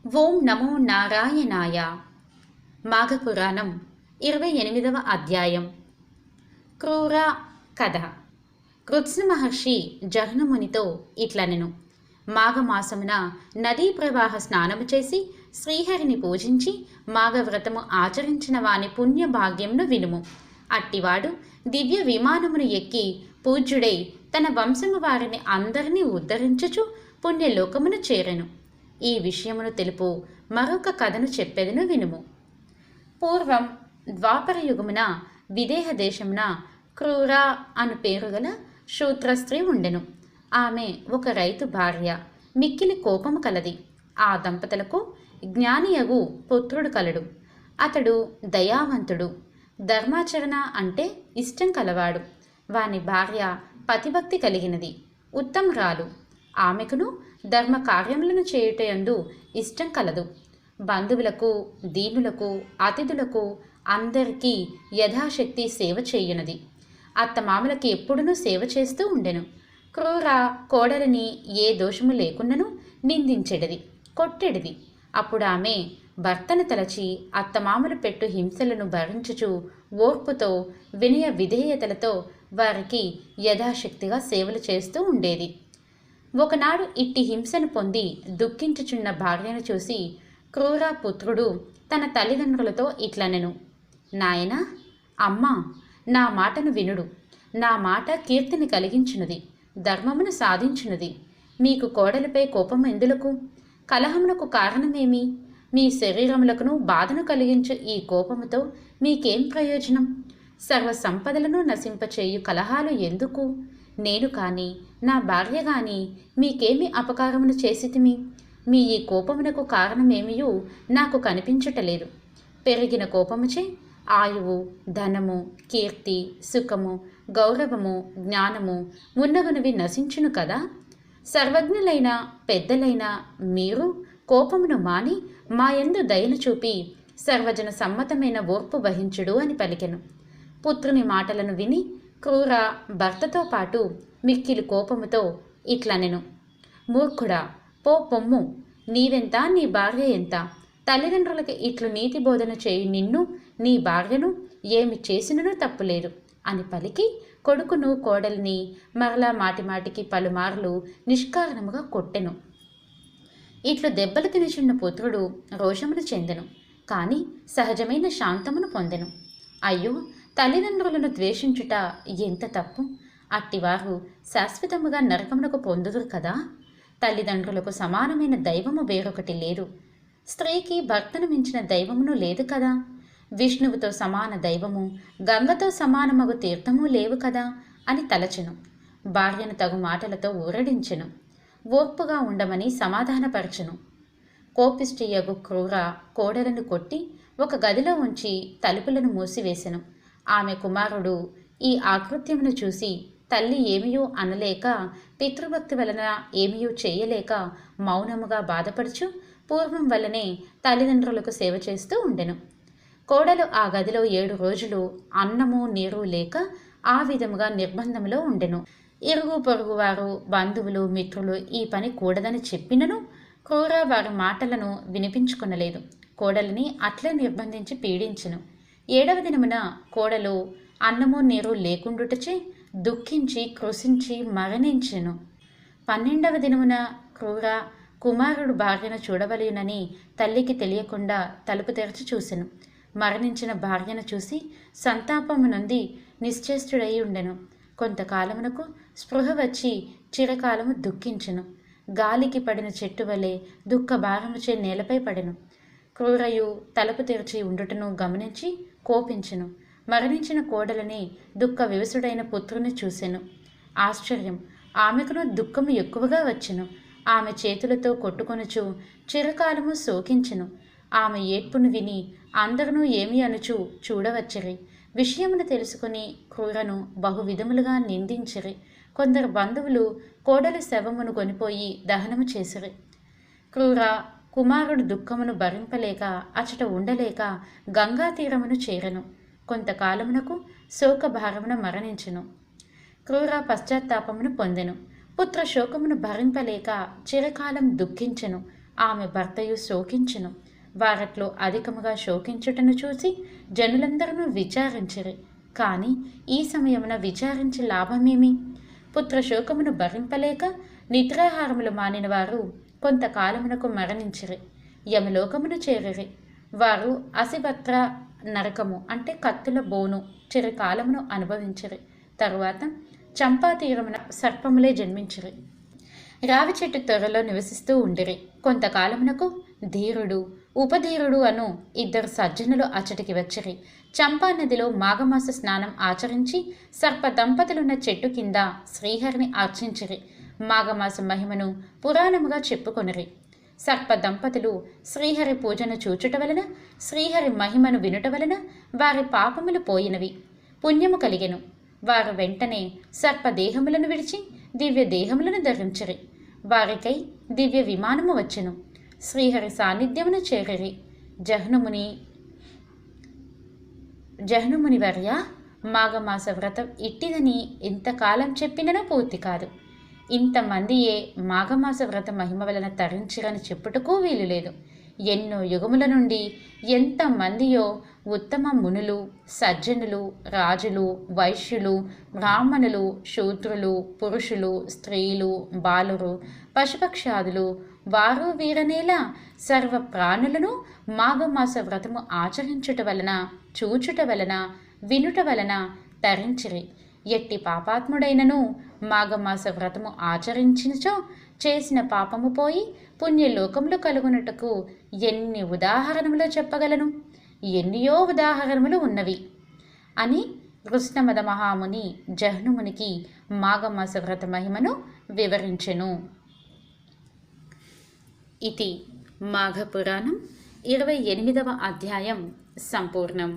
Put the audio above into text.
ఓం నమో నారాయణాయ. మాఘపురాణం 28వ అధ్యాయం. క్రూర కథ. కృత్స్న మహర్షి జహ్నమునితో ఇట్లనెను. మాఘమాసమున నదీ ప్రవాహ స్నానము చేసి శ్రీహరిని పూజించి మాఘవ్రతము ఆచరించిన వాని పుణ్యభాగ్యమును వినుము. అట్టివాడు దివ్య విమానమును ఎక్కి పూజ్యుడై తన వంశము వారిని అందరినీ ఉద్ధరించుచు పుణ్యలోకమును చేరెను. ఈ విషయమును తెలుపు మరొక కథను చెప్పెదను వినుము. పూర్వం ద్వాపరయుగమున విదేహ దేశమున క్రూర అను పేరుగల శూద్ర స్త్రీ ఉండెను. ఆమె ఒక రైతు భార్య, మిక్కిలి కోపము కలది. ఆ దంపతులకు జ్ఞానియగు పుత్రుడు కలడు. అతడు దయావంతుడు, ధర్మాచరణ అంటే ఇష్టం కలవాడు. వాని భార్య పతిభక్తి కలిగినది, ఉత్తమరాలు. ఆమెకును ధర్మ కార్యములను చేయుటయందు ఇష్టం కలదు. బంధువులకు, దీనులకు, అతిథులకు అందరికీ యథాశక్తి సేవ చేయునది. అత్తమామలకి ఎప్పుడునూ సేవ చేస్తూ ఉండెను. క్రూర కోడలిని ఏ దోషము లేకున్నను నిందించెడిది, కొట్టెడిది. అప్పుడు ఆమె భర్తను తలచి అత్తమామలు పెట్టు హింసలను భరించుచు ఓర్పుతో వినయ విధేయతలతో వారికి యథాశక్తిగా సేవలు చేస్తూ ఉండేది. ఒకనాడు ఇట్టి హింసను పొంది దుఃఖించుచున్న భార్యను చూసి క్రూర పుత్రుడు తన తల్లిదండ్రులతో ఇట్లనెను. నాయనా, అమ్మా, నా మాటను వినుడు. నా మాట కీర్తిని కలిగించున్నది, ధర్మమును సాధించున్నది. మీకు కోడలిపై కోపం ఎందులకు? కలహమునకు కారణమేమి? మీ శరీరములకును బాధను కలిగించు ఈ కోపముతో మీకేం ప్రయోజనం? సర్వ సంపదలను నశింపచేయు కలహాలు ఎందుకు? నేను కానీ నా భార్య గాని మీకేమి అపకారమును చేసితిమి? మీ ఈ కోపమునకు కారణమేమియూ నాకు కనిపించుటలేదు. పెరిగిన కోపముచే ఆయువు, ధనము, కీర్తి, సుఖము, గౌరవము, జ్ఞానము మున్నగునవి నశించును కదా. సర్వజ్ఞులైన పెద్దలైన మీరు కోపమును మాని మాయందు దయను చూపి సర్వజన సమ్మతమైన ఓర్పు వహించుడు అని పలికెను. పుత్రుని మాటలను విని క్రూర భర్తతో పాటు మిక్కిలి కోపముతో ఇట్లనెను. మూర్ఖుడా, పో పొమ్ము. నీవెంత, నీ భార్య ఎంత? తల్లిదండ్రులకి ఇట్లు నీతి బోధన చేయు నిన్ను, నీ భార్యను ఏమి చేసినను తప్పులేదు అని పలికి కొడుకును కోడలిని మరలా మాటిమాటికి పలుమార్లు నిష్కారణముగా కొట్టెను. ఇట్లు దెబ్బలు తినుచున్న పుత్రుడు రోషమును చెందెను, కాని సహజమైన శాంతమును పొందెను. అయ్యో, తల్లిదండ్రులను ద్వేషించుట ఎంత తప్పు! అట్టివారు శాశ్వతముగా నరకమునకు పొందుదురు కదా. తల్లిదండ్రులకు సమానమైన దైవము వేరొకటి లేదు. స్త్రీకి భర్తను మించిన దైవమును లేదు కదా. విష్ణువుతో సమాన దైవము, గంగతో సమానమగు తీర్థము లేవు కదా అని తలచెను. భార్యను తగు మాటలతో ఊరడించెను. ఓర్పుగా ఉండమని సమాధానపరచెను. కోపిష్టియగు క్రూర కోడలను కొట్టి ఒక గదిలో ఉంచి తలుపులను మూసివేసెను. ఆమె కుమారుడు ఈ ఆకృత్యమును చూసి తల్లి ఏమియో అనలేక, పితృభక్తి వలన ఏమియో చేయలేక మౌనముగా బాధపడుచు పూర్వం వల్లనే తల్లిదండ్రులకు సేవ చేస్తూ ఉండెను. కోడలు ఆ గదిలో 7 రోజులు అన్నము నీరు లేక ఆ విధముగా నిర్బంధములో ఉండెను. ఇరుగు పొరుగువారు, బంధువులు, మిత్రులు ఈ పని కూడదని చెప్పినను క్రూర వారి మాటలను వినిపించుకొనలేదు. కోడలిని అట్లే నిర్బంధించి పీడించెను. 7వ దినమున కోడలు అన్నము నీరు లేకుండుటచే దుఃఖించి కృశించి మరణించెను. 12వ దినమున క్రూర కుమారుడు భార్యను చూడవలెనని తల్లికి తెలియకుండా తలుపు తెరచి చూసెను. మరణించిన భార్యను చూసి సంతాపము నొంది నిశ్చేష్టుడై ఉండెను. కొంతకాలమునకు స్పృహ వచ్చి చిరకాలము దుఃఖించెను. గాలికి పడిన చెట్టు వలె దుఃఖ భారముచే నేలపై పడెను. క్రూరయు తలుపు తెరిచి ఉండుటను గమనించి కోపించెను. మరణించిన కోడలని దుఃఖ వివసుడైన పుత్రుని చూసెను. ఆశ్చర్యం! ఆమెకును దుఃఖము ఎక్కువగా వచ్చెను. ఆమె చేతులతో కొట్టుకొనుచు చిరకాలము శోకించెను. ఆమె ఏడ్పును విని అందరూ ఏమి అనుచు చూడవచ్చిరి. విషయమును తెలుసుకుని క్రూరను బహువిధములుగా నిందించిరి. కొందరు బంధువులు కోడలి శవమును కొనిపోయి దహనము చేసిరి. క్రూర కుమారుడు దుఃఖమును భరింపలేక అచట ఉండలేక గంగా తీరమును చేరెను. కొంతకాలమునకు శోకభారమున మరణించెను. క్రూర పశ్చాత్తాపమును పొందెను. పుత్ర శోకమును భరింపలేక చిరకాలం దుఃఖించెను. ఆమె భర్తయు శోకించును. వారట్లో అధికముగా శోకించుటను చూసి జనులందరూ విచారించిరి. కాని ఈ సమయమున విచారించి లాభమేమి? పుత్రశోకమును భరింపలేక నిద్రాహారములు మానిన వారు కొంతకాలమునకు మరణించిరి, యమలోకమును చేరిరి. వారు అసిభత్ర నరకము అంటే కత్తుల బోను చిరకాలమును అనుభవించిరి. తరువాత చంపా తీరమున సర్పములే జన్మించిరి. రావి చెట్టు త్వరలో నివసిస్తూ ఉండిరి. కొంతకాలమునకు ధీరుడు, ఉపధీరుడు అను ఇద్దరు సజ్జనులు అచ్చటికి వచ్చిరి. చంపా నదిలో మాఘమాస స్నానం ఆచరించి సర్ప దంపతులున్న చెట్టు కింద శ్రీహరిని అర్చించిరి. మాఘమాస మహిమను పురాణముగా చెప్పుకొనిరి. సర్ప దంపతులు శ్రీహరి పూజను చూచుట వలన, శ్రీహరి మహిమను వినుట వలన వారి పాపములు పోయినవి, పుణ్యము కలిగెను. వారు వెంటనే సర్పదేహములను విడిచి దివ్య దేహములను ధరించిరి. వారికై దివ్య విమానము వచ్చెను. శ్రీహరి సాన్నిధ్యమును చేరిరి. జహ్నుముని వర్య, మాఘమాస వ్రతం ఇట్టిదని ఇంతకాలం చెప్పినను పూర్తి కాదు. ఇంతమందియే మాఘమాస వ్రత మహిమ వలన తరించిరని చెప్పుటకు వీలు లేదు. ఎన్నో యుగముల నుండి ఎంతమందియో ఉత్తమ మునులు, సజ్జనులు, రాజులు, వైశ్యులు, బ్రాహ్మణులు, శూద్రులు, పురుషులు, స్త్రీలు, బాలురు, పశుపక్షాదులు, వారు వీరనేలా సర్వ ప్రాణులను మాఘమాస వ్రతము ఆచరించుట వలన, చూచుట వలన, వినుట వలన తరించిరి. ఎట్టి పాపాత్ముడైనను మాఘమాస వ్రతము ఆచరించినచో చేసిన పాపము పోయి పుణ్యలోకములు కలుగునటకు ఎన్ని ఉదాహరణములు చెప్పగలను? ఎన్నియో ఉదాహరణములు ఉన్నవి అని కృష్ణమద మహాముని జహ్నుమునికి మాఘమాస వ్రత మహిమను వివరించెను. ఇది మాఘపురాణం 28వ అధ్యాయం సంపూర్ణం.